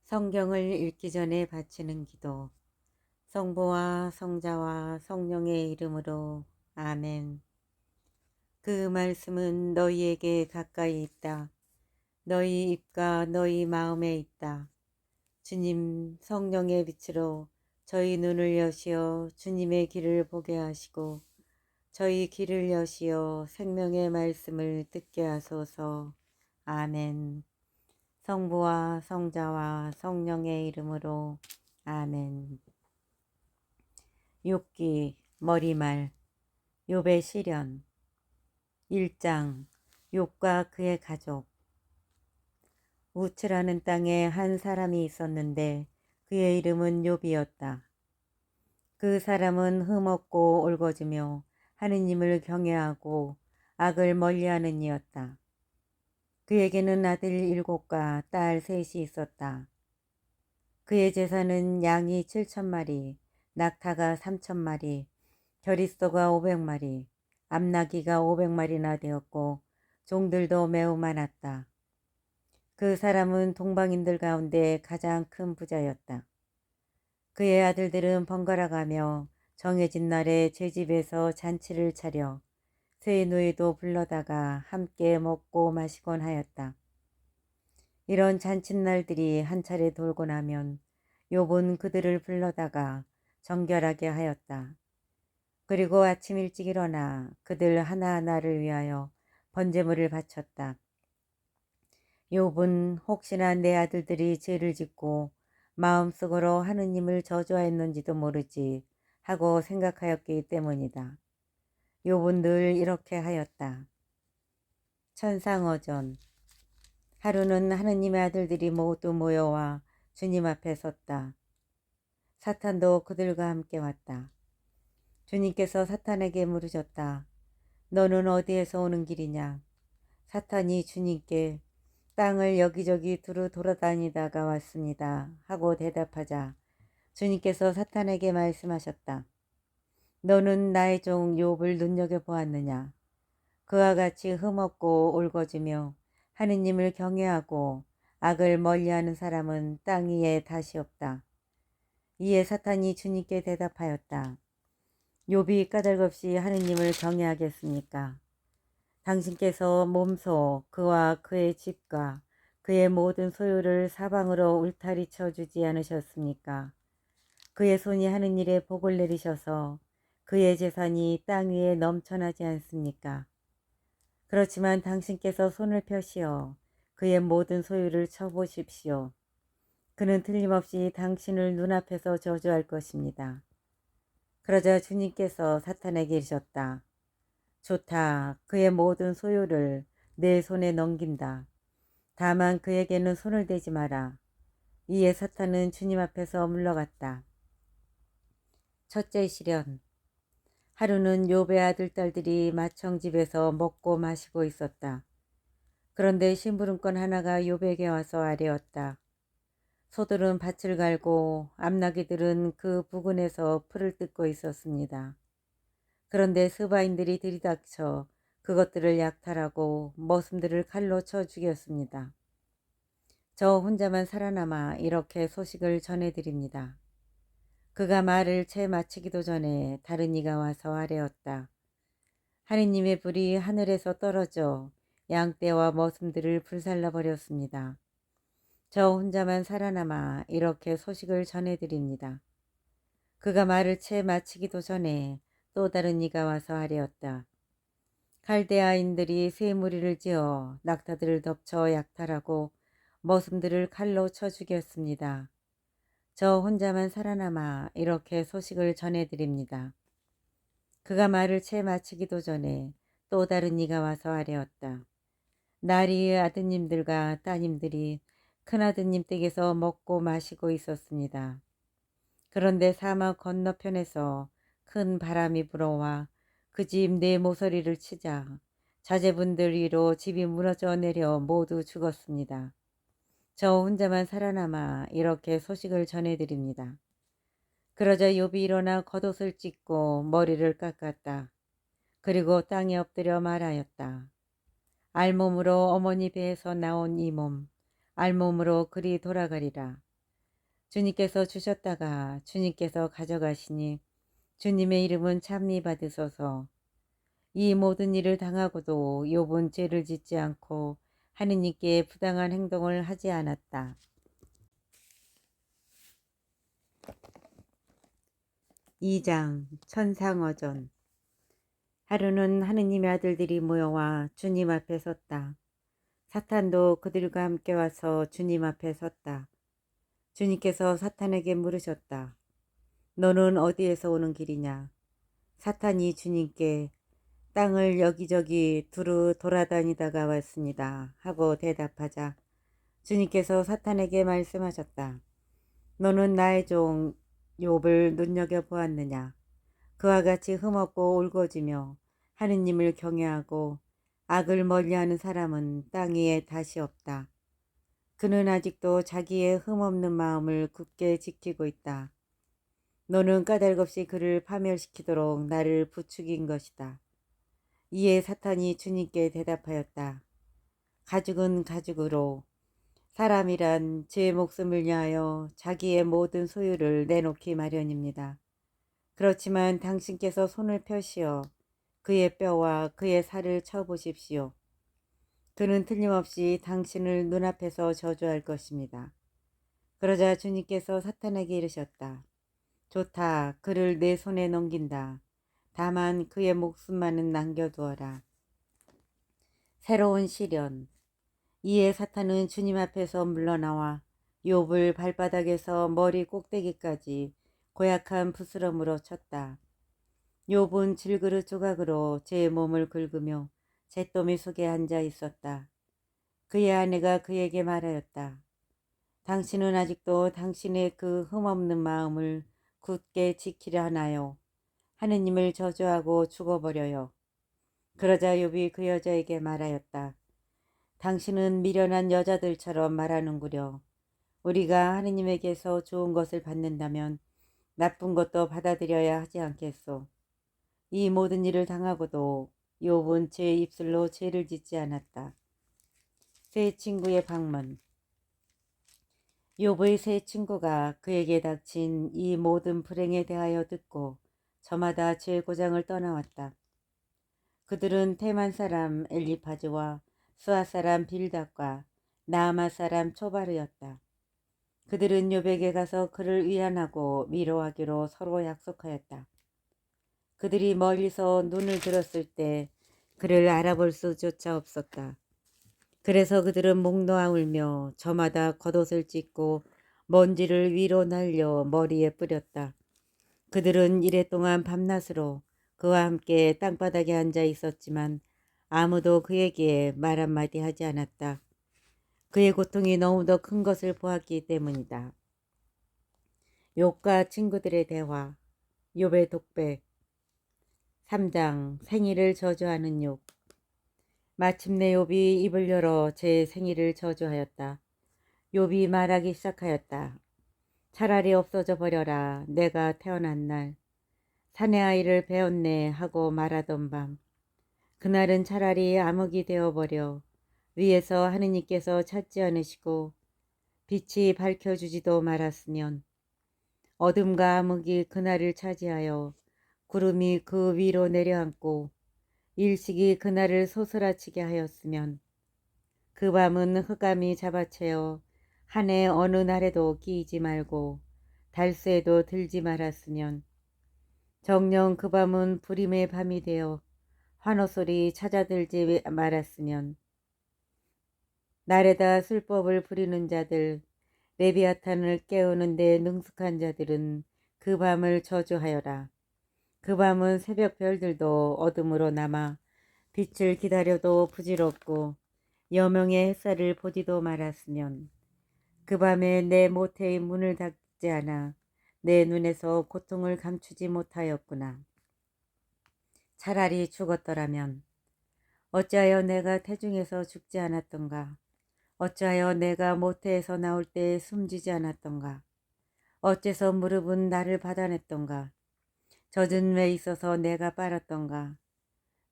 성경을 읽기 전에 바치는 기도. 성부와 성자와 성령의 이름으로 아멘. 그 말씀은 너희에게 가까이 있다. 너희 입과 너희 마음에 있다. 주님 성령의 빛으로 저희 눈을 여시어 주님의 길을 보게 하시고 저희 길을 여시어 생명의 말씀을 듣게 하소서. 아멘. 성부와 성자와 성령의 이름으로 아멘. 욥기 머리말. 욥의 시련 1장. 욥과 그의 가족. 우츠라는 땅에 한 사람이 있었는데 그의 이름은 욥이었다. 그 사람은 흠없고 올거지며 하느님을 경외하고 악을 멀리하는 이였다. 그에게는 아들 7과 딸 3이 있었다. 그의 재산은 양이 7,000마리, 낙타가 3,000마리, 겨릿소가 500마리, 암나귀가 500마리나 되었고 종들도 매우 많았다. 그 사람은 동방인들 가운데 가장 큰 부자였다. 그의 아들들은 번갈아 가며 정해진 날에 제 집에서 잔치를 차려 세 누이도 불러다가 함께 먹고 마시곤 하였다. 이런 잔칫날들이 한 차례 돌고 나면 욥은 그들을 불러다가 정결하게 하였다. 그리고 아침 일찍 일어나 그들 하나하나를 위하여 번제물을 바쳤다. 욥은 혹시나 내 아들들이 죄를 짓고 마음속으로 하느님을 저주하였는지도 모르지 하고 생각하였기 때문이다. 욥은 늘 이렇게 하였다. 천상어전. 하루는 하느님의 아들들이 모두 모여와 주님 앞에 섰다. 사탄도 그들과 함께 왔다. 주님께서 사탄에게 물으셨다. 너는 어디에서 오는 길이냐? 사탄이 주님께 땅을 여기저기 두루 돌아다니다가 왔습니다 하고 대답하자 주님께서 사탄에게 말씀하셨다. 너는 나의 종 욥을 눈여겨보았느냐? 그와 같이 흠없고 올거지며 하느님을 경외하고 악을 멀리하는 사람은 땅 위에 다시 없다. 이에 사탄이 주님께 대답하였다. 욥이 까닭없이 하느님을 경외하겠습니까? 당신께서 몸소 그와 그의 집과 그의 모든 소유를 사방으로 울타리 쳐주지 않으셨습니까? 그의 손이 하는 일에 복을 내리셔서 그의 재산이 땅 위에 넘쳐나지 않습니까? 그렇지만 당신께서 손을 펴시어 그의 모든 소유를 쳐보십시오. 그는 틀림없이 당신을 눈앞에서 저주할 것입니다. 그러자 주님께서 사탄에게 이르셨다. 좋다. 그의 모든 소유를 내 손에 넘긴다. 다만 그에게는 손을 대지 마라. 이에 사탄은 주님 앞에서 물러갔다. 첫째 시련. 하루는 욥의 아들 딸들이 맏형집에서 먹고 마시고 있었다. 그런데 심부름꾼 하나가 욥에게 와서 아뢰었다. 소들은 밭을 갈고 암나귀들은 그 부근에서 풀을 뜯고 있었습니다. 그런데 스바인들이 들이닥쳐 그것들을 약탈하고 머슴들을 칼로 쳐 죽였습니다. 저 혼자만 살아남아 이렇게 소식을 전해드립니다. 그가 말을 채 마치기도 전에 다른 이가 와서 아뢰었다. 하느님의 불이 하늘에서 떨어져 양떼와 머슴들을 불살라 버렸습니다. 저 혼자만 살아남아 이렇게 소식을 전해드립니다. 그가 말을 채 마치기도 전에 또 다른 이가 와서 아뢰었다. 칼데아인들이 새 무리를 지어 낙타들을 덮쳐 약탈하고 머슴들을 칼로 쳐 죽였습니다. 저 혼자만 살아남아 이렇게 소식을 전해드립니다. 그가 말을 채 마치기도 전에 또 다른 이가 와서 아뢰었다. 나리의 아드님들과 따님들이 큰아드님 댁에서 먹고 마시고 있었습니다. 그런데 사막 건너편에서 큰 바람이 불어와 그 집 네 모서리를 치자 자제분들 위로 집이 무너져 내려 모두 죽었습니다. 저 혼자만 살아남아 이렇게 소식을 전해드립니다. 그러자 욥이 일어나 겉옷을 찢고 머리를 깎았다. 그리고 땅에 엎드려 말하였다. 알몸으로 어머니 배에서 나온 이 몸, 알몸으로 그리 돌아가리라. 주님께서 주셨다가 주님께서 가져가시니 주님의 이름은 찬미 받으소서. 이 모든 일을 당하고도 욥은 죄를 짓지 않고 하느님께 부당한 행동을 하지 않았다. 2장 천상어전. 하루는 하느님의 아들들이 모여와 주님 앞에 섰다. 사탄도 그들과 함께 와서 주님 앞에 섰다. 주님께서 사탄에게 물으셨다. 너는 어디에서 오는 길이냐? 사탄이 주님께 땅을 여기저기 두루 돌아다니다가 왔습니다 하고 대답하자 주님께서 사탄에게 말씀하셨다. 너는 나의 종 욥을 눈여겨보았느냐? 그와 같이 흠없고 울거지며 하느님을 경외하고 악을 멀리하는 사람은 땅 위에 다시 없다. 그는 아직도 자기의 흠없는 마음을 굳게 지키고 있다. 너는 까닭없이 그를 파멸시키도록 나를 부추긴 것이다. 이에 사탄이 주님께 대답하였다. 가죽은 가죽으로 사람이란 제 목숨을 위하여 자기의 모든 소유를 내놓기 마련입니다. 그렇지만 당신께서 손을 펴시어 그의 뼈와 그의 살을 쳐보십시오. 그는 틀림없이 당신을 눈앞에서 저주할 것입니다. 그러자 주님께서 사탄에게 이르셨다. 좋다, 그를 내 손에 넘긴다. 다만 그의 목숨만은 남겨두어라. 새로운 시련. 이에 사탄은 주님 앞에서 물러나와 욥을 발바닥에서 머리 꼭대기까지 고약한 부스럼으로 쳤다. 욥은 질그릇 조각으로 제 몸을 긁으며 잿더미 속에 앉아 있었다. 그의 아내가 그에게 말하였다. 당신은 아직도 당신의 그 흠없는 마음을 굳게 지키려 하나요? 하느님을 저주하고 죽어버려요. 그러자 욥이 그 여자에게 말하였다. 당신은 미련한 여자들처럼 말하는구려. 우리가 하느님에게서 좋은 것을 받는다면 나쁜 것도 받아들여야 하지 않겠소. 이 모든 일을 당하고도 욥은 제 입술로 죄를 짓지 않았다. 새 친구의 방문. 욥의 새 친구가 그에게 닥친 이 모든 불행에 대하여 듣고 저마다 제 고장을 떠나왔다. 그들은 테만 사람 엘리파즈와 수아 사람 빌닷과 나아마 사람 초바르였다. 그들은 욥에게 가서 그를 위안하고 위로하기로 서로 약속하였다. 그들이 멀리서 눈을 들었을 때 그를 알아볼 수조차 없었다. 그래서 그들은 목 놓아 울며 저마다 겉옷을 찢고 먼지를 위로 날려 머리에 뿌렸다. 그들은 이랫동안 밤낮으로 그와 함께 땅바닥에 앉아 있었지만 아무도 그에게 말 한마디 하지 않았다. 그의 고통이 너무도 큰 것을 보았기 때문이다. 욥과 친구들의 대화. 욥의 독백. 3장 생일을 저주하는 욥. 마침내 욥이 입을 열어 제 생일을 저주하였다. 욥이 말하기 시작하였다. 차라리 없어져 버려라. 내가 태어난 날 사내 아이를 배웠네 하고 말하던 밤. 그날은 차라리 암흑이 되어버려 위에서 하느님께서 찾지 않으시고 빛이 밝혀주지도 말았으면 어둠과 암흑이 그날을 차지하여 구름이 그 위로 내려앉고 일식이 그날을 소스라치게 하였으면 그 밤은 흑암이 잡아채어 한 해 어느 날에도 끼이지 말고 달새에도 들지 말았으면 정녕 그 밤은 불임의 밤이 되어 환호소리 찾아들지 말았으면 날에다 술법을 부리는 자들 레비아탄을 깨우는 데 능숙한 자들은 그 밤을 저주하여라. 그 밤은 새벽 별들도 어둠으로 남아 빛을 기다려도 부질없고 여명의 햇살을 보지도 말았으면 그 밤에 내 모태의 문을 닫지 않아 내 눈에서 고통을 감추지 못하였구나. 차라리 죽었더라면 어찌하여 내가 태중에서 죽지 않았던가. 어찌하여 내가 모태에서 나올 때 숨지지 않았던가. 어째서 무릎은 나를 받아냈던가. 젖은 왜 있어서 내가 빨았던가.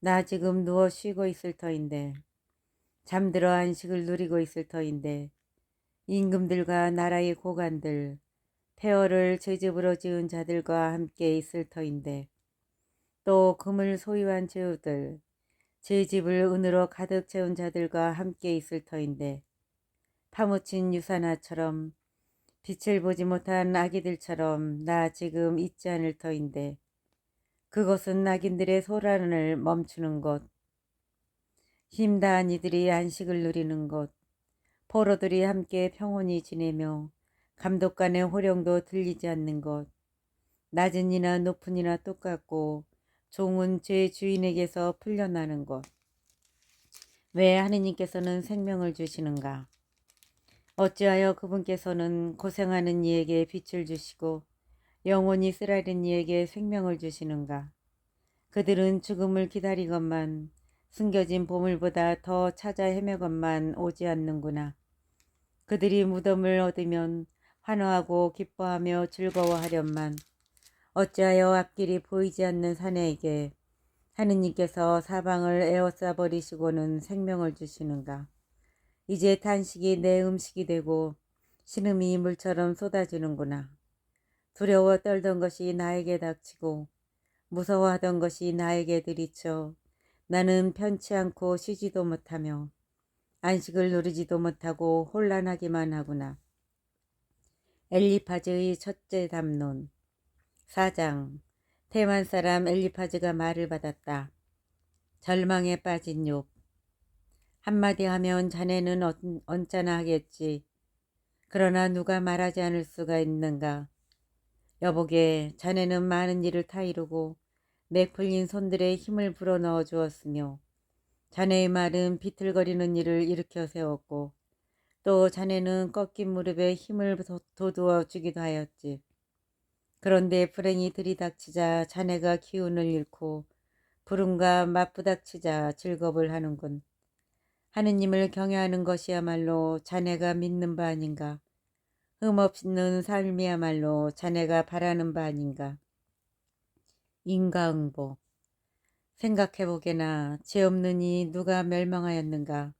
나 지금 누워 쉬고 있을 터인데 잠들어 안식을 누리고 있을 터인데 임금들과 나라의 고관들 폐허를 제 집으로 지은 자들과 함께 있을 터인데 또 금을 소유한 제후들 제 집을 은으로 가득 채운 자들과 함께 있을 터인데 파묻힌 유산화처럼 빛을 보지 못한 아기들처럼 나 지금 있지 않을 터인데 그것은 낙인들의 소란을 멈추는 곳, 힘다한 이들이 안식을 누리는 곳, 포로들이 함께 평온히 지내며 감독관의 호령도 들리지 않는 곳, 낮은 이나 높은 이나 똑같고 종은 제 주인에게서 풀려나는 곳. 왜 하느님께서는 생명을 주시는가? 어찌하여 그분께서는 고생하는 이에게 빛을 주시고 영원히 쓰라린 이에게 생명을 주시는가? 그들은 죽음을 기다리건만 숨겨진 보물보다 더 찾아 헤매건만 오지 않는구나. 그들이 무덤을 얻으면 환호하고 기뻐하며 즐거워하련만 어찌하여 앞길이 보이지 않는 사내에게 하느님께서 사방을 에워싸 버리시고는 생명을 주시는가. 이제 탄식이 내 음식이 되고 신음이 물처럼 쏟아지는구나. 두려워 떨던 것이 나에게 닥치고 무서워하던 것이 나에게 들이쳐 나는 편치 않고 쉬지도 못하며 안식을 누리지도 못하고 혼란하기만 하구나. 엘리파즈의 첫째 담론 4장 테만 사람 엘리파즈가 말을 받았다. 절망에 빠진 욥 한마디 하면 자네는 언짢아 하겠지. 그러나 누가 말하지 않을 수가 있는가. 여보게 자네는 많은 일을 타이르고 맥풀린 손들에 힘을 불어넣어 주었으며 자네의 말은 비틀거리는 일을 일으켜 세웠고 또 자네는 꺾인 무릎에 힘을 돋우어 주기도 하였지. 그런데 불행이 들이닥치자 자네가 기운을 잃고 부름과 맞부닥치자 즐겁을 하는군. 하느님을 경외하는 것이야말로 자네가 믿는 바 아닌가. 흠없는 삶이야말로 자네가 바라는 바 아닌가. 인과응보 생각해보게나 죄 없는 이 누가 멸망하였는가.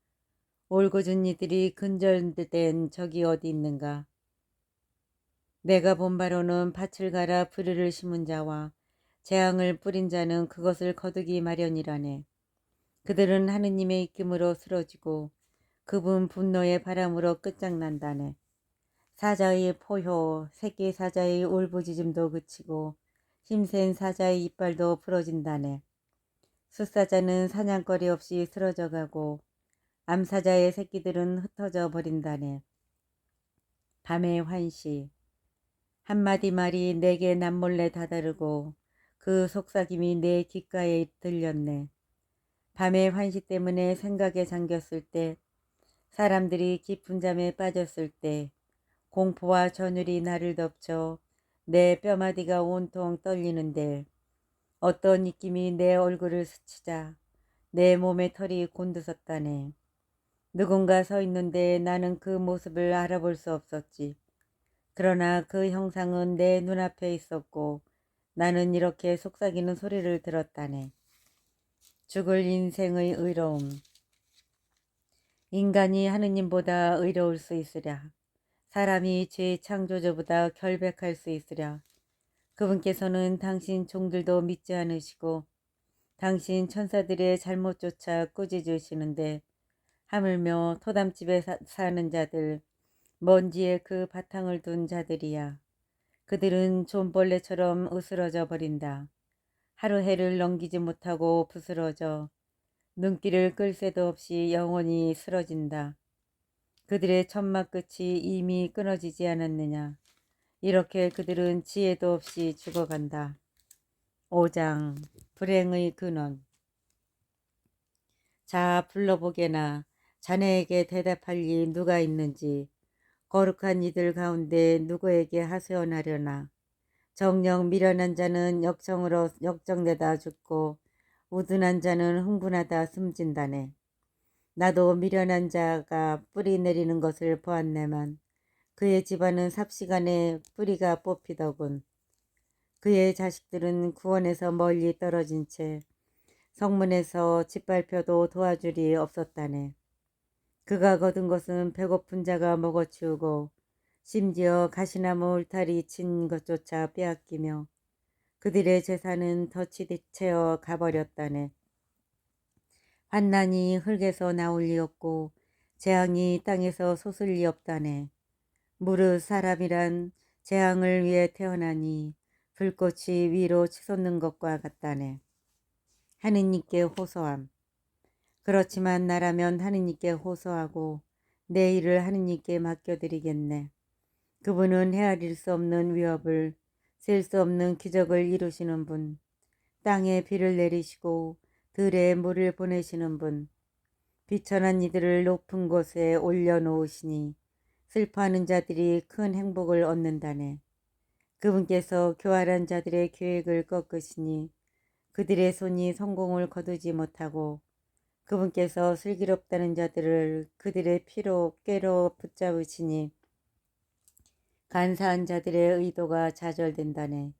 올곧은 이들이 근절된 적이 어디 있는가. 내가 본 바로는 밭을 갈아 부르를 심은 자와 재앙을 뿌린 자는 그것을 거두기 마련이라네. 그들은 하느님의 입김으로 쓰러지고 그분 분노의 바람으로 끝장난다네. 사자의 포효, 새끼 사자의 울부짖음도 그치고 힘센 사자의 이빨도 부러진다네. 숫사자는 사냥거리 없이 쓰러져가고 암사자의 새끼들은 흩어져 버린다네. 밤의 환시 한마디 말이 내게 남몰래 다다르고 그 속삭임이 내 귓가에 들렸네. 밤의 환시 때문에 생각에 잠겼을 때 사람들이 깊은 잠에 빠졌을 때 공포와 전율이 나를 덮쳐 내 뼈마디가 온통 떨리는데 어떤 입김이 내 얼굴을 스치자 내 몸의 털이 곤두섰다네. 누군가 서 있는데 나는 그 모습을 알아볼 수 없었지. 그러나 그 형상은 내 눈앞에 있었고 나는 이렇게 속삭이는 소리를 들었다네. 죽을 인생의 의로움. 인간이 하느님보다 의로울 수 있으랴. 사람이 죄 창조주보다 결백할 수 있으랴. 그분께서는 당신 종들도 믿지 않으시고 당신 천사들의 잘못조차 꾸짖으시는데 하물며 토담집에 사는 자들 먼지에 그 바탕을 둔 자들이야. 그들은 좀벌레처럼 으스러져 버린다. 하루 해를 넘기지 못하고 부스러져 눈길을 끌 새도 없이 영원히 쓰러진다. 그들의 천막 끝이 이미 끊어지지 않았느냐. 이렇게 그들은 지혜도 없이 죽어간다. 5장 불행의 근원. 자 불러보게나 자네에게 대답할 이 누가 있는지. 거룩한 이들 가운데 누구에게 하소연하려나. 정녕 미련한 자는 역정으로 역정내다 죽고 우둔한 자는 흥분하다 숨진다네. 나도 미련한 자가 뿌리 내리는 것을 보았네만 그의 집안은 삽시간에 뿌리가 뽑히더군. 그의 자식들은 구원에서 멀리 떨어진 채 성문에서 짓밟혀도 도와줄이 없었다네. 그가 거둔 것은 배고픈 자가 먹어치우고 심지어 가시나무 울타리 친 것조차 빼앗기며 그들의 재산은 덫이 채어 가버렸다네. 환난이 흙에서 나올 리 없고 재앙이 땅에서 솟을 리 없다네. 무릇 사람이란 재앙을 위해 태어나니 불꽃이 위로 치솟는 것과 같다네. 하느님께 호소함. 그렇지만 나라면 하느님께 호소하고 내 일을 하느님께 맡겨드리겠네. 그분은 헤아릴 수 없는 위협을, 셀 수 없는 기적을 이루시는 분, 땅에 비를 내리시고 들에 물을 보내시는 분, 비천한 이들을 높은 곳에 올려놓으시니 슬퍼하는 자들이 큰 행복을 얻는다네. 그분께서 교활한 자들의 계획을 꺾으시니 그들의 손이 성공을 거두지 못하고 그분께서 슬기롭다는 자들을 그들의 피로 꾀로 붙잡으시니 간사한 자들의 의도가 좌절된다네.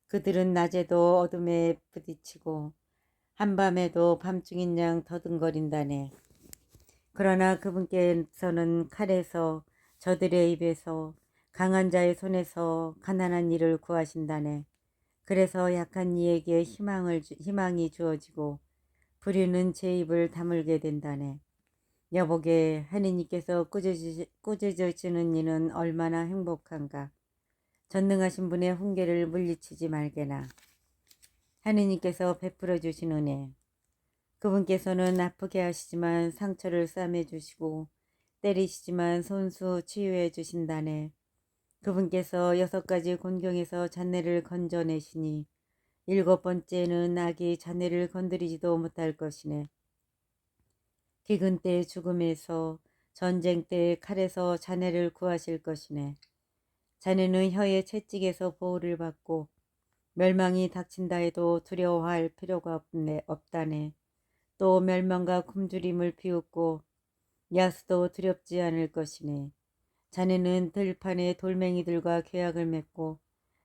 그들은 낮에도 어둠에 부딪히고 한밤에도 밤중인 양 더듬거린다네. 그러나 그분께서는 칼에서 저들의 입에서 강한 자의 손에서 가난한 이를 구하신다네. 그래서 약한 이에게 희망이 주어지고 불의는 제 입을 다물게 된다네. 여보게 하느님께서 꾸짖으시는 이는 얼마나 행복한가. 전능하신 분의 훈계를 물리치지 말게나. 하느님께서 베풀어 주신 은혜. 그분께서는 아프게 하시지만 상처를 싸매 주시고 때리시지만 손수 치유해 주신다네. 그분께서 6가지 곤경에서 잔해를 건져내시니 7번째는 악이 잔해를 건드리지도 못할 것이네. 기근 때 죽음에서 전쟁 때 칼에서 자네를 구하실 것이네. 자네는 혀의 채찍에서 보호를 받고 멸망이 닥친다 해도 두려워할 필요가 없다네. 또 멸망과 굶주림을 비웃고 야수도 두렵지 않을 것이네. 자네는 들판에 돌멩이들과 계약을 맺고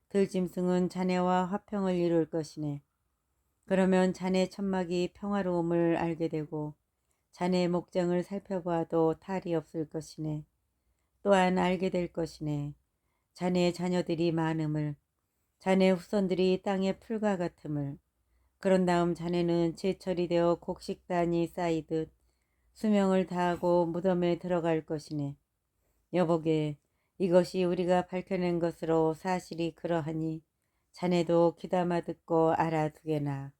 들짐승은 자네와 화평을 이룰 것이네. 그러면 자네 천막이 평화로움을 알게 되고 자네 목장을 살펴봐도 탈이 없을 것이네. 또한 알게 될 것이네. 자네 자녀들이 많음을, 자네 후손들이 땅의 풀과 같음을. 그런 다음 자네는 제철이 되어 곡식단이 쌓이듯 수명을 다하고 무덤에 들어갈 것이네. 여보게, 이것이 우리가 밝혀낸 것으로 사실이 그러하니 자네도 귀담아 듣고 알아두게나.